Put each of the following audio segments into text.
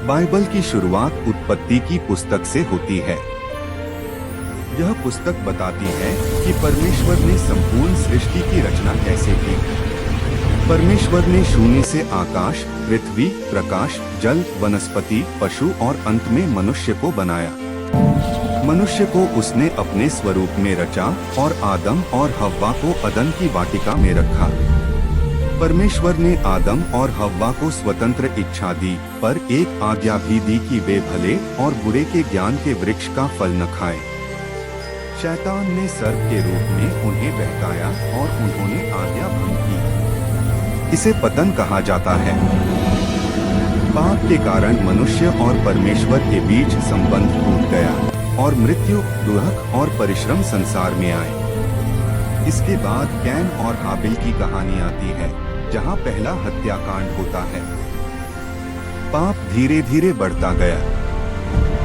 Bible की शुरुआत उत्पत्ति की पुस्तक से होती है। यह पुस्तक बताती है कि परमेश्वर ने संपूर्ण सृष्टि की रचना कैसे की। परमेश्वर ने शून्य से आकाश, पृथ्वी, प्रकाश, जल, वनस्पति, पशु और अंत में मनुष्य को बनाया। मनुष्य को उसने अपने स्वरूप में रचा और आदम और हव्वा को अदन की वाटिका में रखा। परमेश्वर ने आदम और हव्वा को स्वतंत्र इच्छा दी, पर एक आज्ञा भी दी कि वे भले और बुरे के ज्ञान के वृक्ष का फल न खाएं। शैतान ने सर्प के रूप में उन्हें बहकाया और उन्होंने आज्ञा भंग की। इसे पतन कहा जाता है। पाप के कारण मनुष्य और परमेश्वर के बीच संबंध टूट गया और मृत्यु, दुख और परिश्रम संसार में आए। इसके बाद कैन और हाबिल की कहानी आती है, जहां पहला हत्याकांड होता है। पाप धीरे धीरे बढ़ता गया।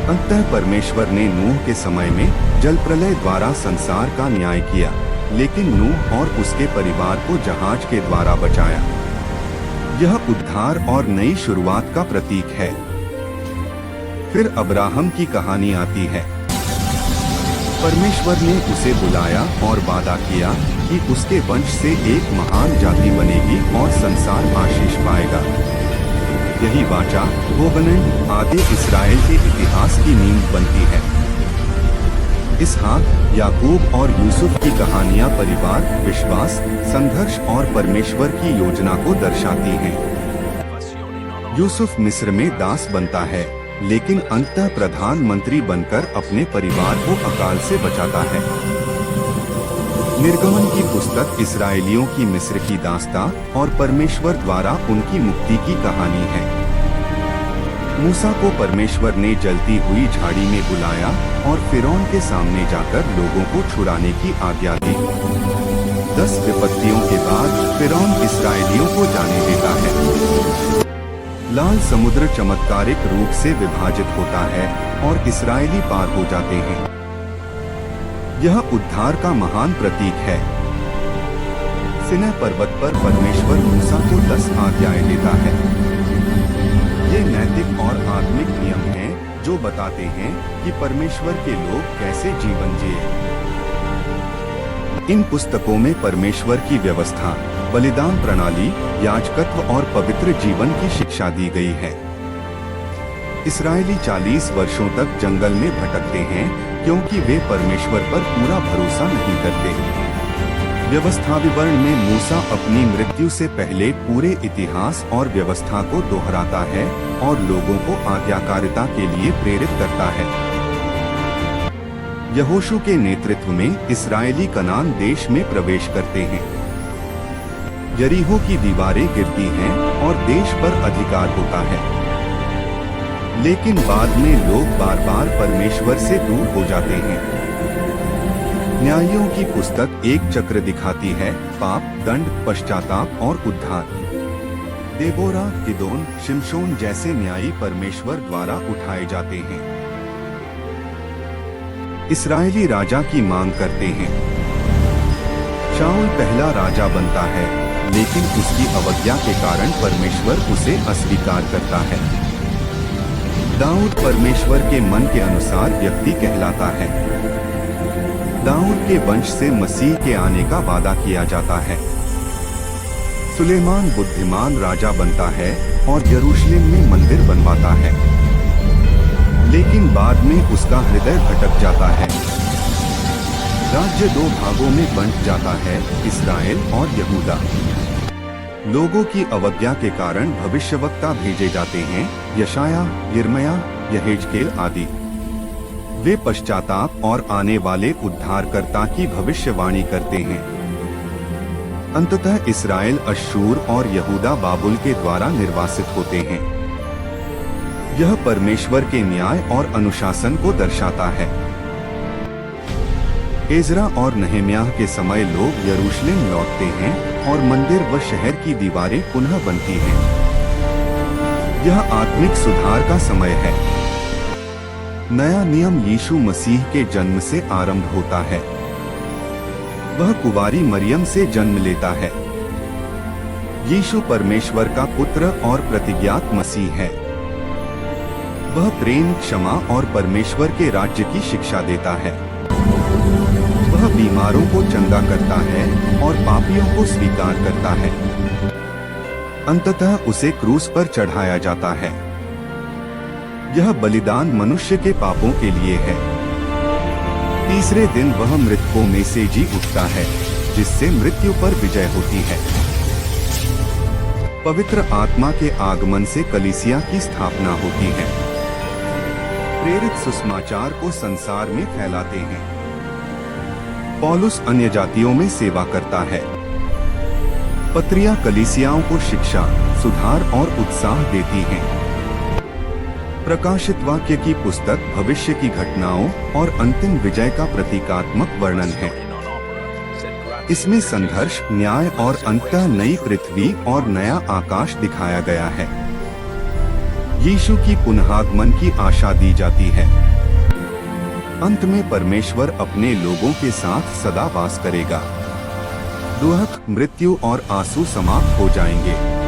अंततः परमेश्वर ने नूह के समय में जल प्रलय द्वारा संसार का न्याय किया, लेकिन नूह और उसके परिवार को जहाज के द्वारा बचाया। यह उद्धार और नई शुरुआत का प्रतीक है। फिर अब्राहम की कहानी आती है। परमेश्वर ने उसे बुलाया और वादा किया कि उसके वंश से एक महान जाति बनेगी और संसार आशीष पाएगा। यही वाचा, कोवेनेंट, आदि इस्राएल के इतिहास की नींव बनती है। इसहाक, याकूब और यूसुफ की कहानियां परिवार, विश्वास, संघर्ष और परमेश्वर की योजना को दर्शाती हैं। यूसुफ मिस्र में दास बनता है, लेकिन अंततः प्रधानमंत्री बनकर अपने परिवार को अकाल से बचाता है। निर्गमन की पुस्तक इस्राएलियों की मिस्र की दास्तां और परमेश्वर द्वारा उनकी मुक्ति की कहानी है। मूसा को परमेश्वर ने जलती हुई झाड़ी में बुलाया और फिरौन के सामने जाकर लोगों को छुड़ाने की आज्ञा दी। 10 विपत्तियों के बाद फिरौन इस्राएलियों को जाने देता है। लाल समुद्र चमत्कारिक रूप से विभाजित होता है और इस्राएली पार हो जाते हैं। यह उद्धार का महान प्रतीक है। सिनै पर्वत पर परमेश्वर मूसा को 10 आज्ञाएं देता है। ये नैतिक और आत्मिक नियम हैं जो बताते हैं कि परमेश्वर के लोग कैसे जीवन जिए। इन पुस्तकों में परमेश्वर की व्यवस्था, बलिदान प्रणाली, याजकत्व और पवित्र जीवन की शिक्षा दी गई है। इस्राएली 40 वर्षों तक जंगल में भटकते हैं क्योंकि वे परमेश्वर पर पूरा भरोसा नहीं करते। व्यवस्था विवरण में मूसा अपनी मृत्यु से पहले पूरे इतिहास और व्यवस्था को दोहराता है और लोगों को आज्ञाकारिता के लिए प्रेरित करता है। यहोशू के नेतृत्व में इस्राएली कनान देश में प्रवेश करते हैं। यरीहो की दीवारें गिरती हैं और देश पर अधिकार होता है, लेकिन बाद में लोग बार बार परमेश्वर से दूर हो जाते हैं। न्यायियों की पुस्तक एक चक्र दिखाती है, पाप, दंड, पश्चाताप और उद्धार। देबोरा, गिदोन, शिमशोन जैसे न्यायी परमेश्वर द्वारा उठाए जाते हैं। इस्राएली राजा की मांग करते हैं। शाऊल पहला राजा बनता है, लेकिन उसकी अवज्ञा के कारण परमेश्वर उसे अस्वीकार करता है। दाऊद परमेश्वर के मन के अनुसार व्यक्ति कहलाता है। दाऊद के वंश से मसीह के आने का वादा किया जाता है। सुलेमान बुद्धिमान राजा बनता है और यरूशलेम में मंदिर बनवाता है, लेकिन बाद में उसका हृदय भटक जाता है। राज्य 2 भागों में बंट जाता है, इस्राएल और यहूदा। लोगों की अवज्ञा के कारण भविष्यवक्ता भेजे जाते हैं, यशाया, यिर्मयाह, यहेजकेल आदि। वे पश्चाताप और आने वाले उद्धारकर्ता की भविष्यवाणी करते हैं। अंततः इस्राएल अश्शूर और यहूदा बाबुल के द्वारा निर्वासित होते हैं। यह परमेश्वर के न्याय और अनुशासन को दर्शाता है। एजरा और नहम्याह के समय लोग यरूशलेम लौटते हैं और मंदिर व शहर की दीवारें पुनः बनती हैं। यह आत्मिक सुधार का समय है। नया नियम यीशु मसीह के जन्म से आरंभ होता है। वह कुंवारी मरियम से जन्म लेता है। यीशु परमेश्वर का पुत्र और प्रतिज्ञात मसीह है। वह प्रेम, क्षमा और परमेश्वर के राज्य की शिक्षा देता है। वह बीमारों को चंगा करता है और पापियों को स्वीकार करता है। अंततः उसे क्रूस पर चढ़ाया जाता है। यह बलिदान मनुष्य के पापों के लिए है। तीसरे दिन वह मृतकों में से जी उठता है, जिससे मृत्यु पर विजय होती है। पवित्र आत्मा के आगमन से कलीसिया की स्थापना होती है। प्रेरित सुसमाचार को संसार में फैलाते हैं। पौलुस अन्य जातियों में सेवा करता है। पत्रियां कलीसियाओं को शिक्षा, सुधार और उत्साह देती हैं। प्रकाशित वाक्य की पुस्तक भविष्य की घटनाओं और अंतिम विजय का प्रतीकात्मक वर्णन है। इसमें संघर्ष, न्याय और अंततः नई पृथ्वी और नया आकाश दिखाया गया है। यीशु की पुनरागमन की आशा दी जाती है। अंत में परमेश्वर अपने लोगों के साथ सदा वास करेगा। दुख, मृत्यु और आंसू समाप्त हो जाएंगे।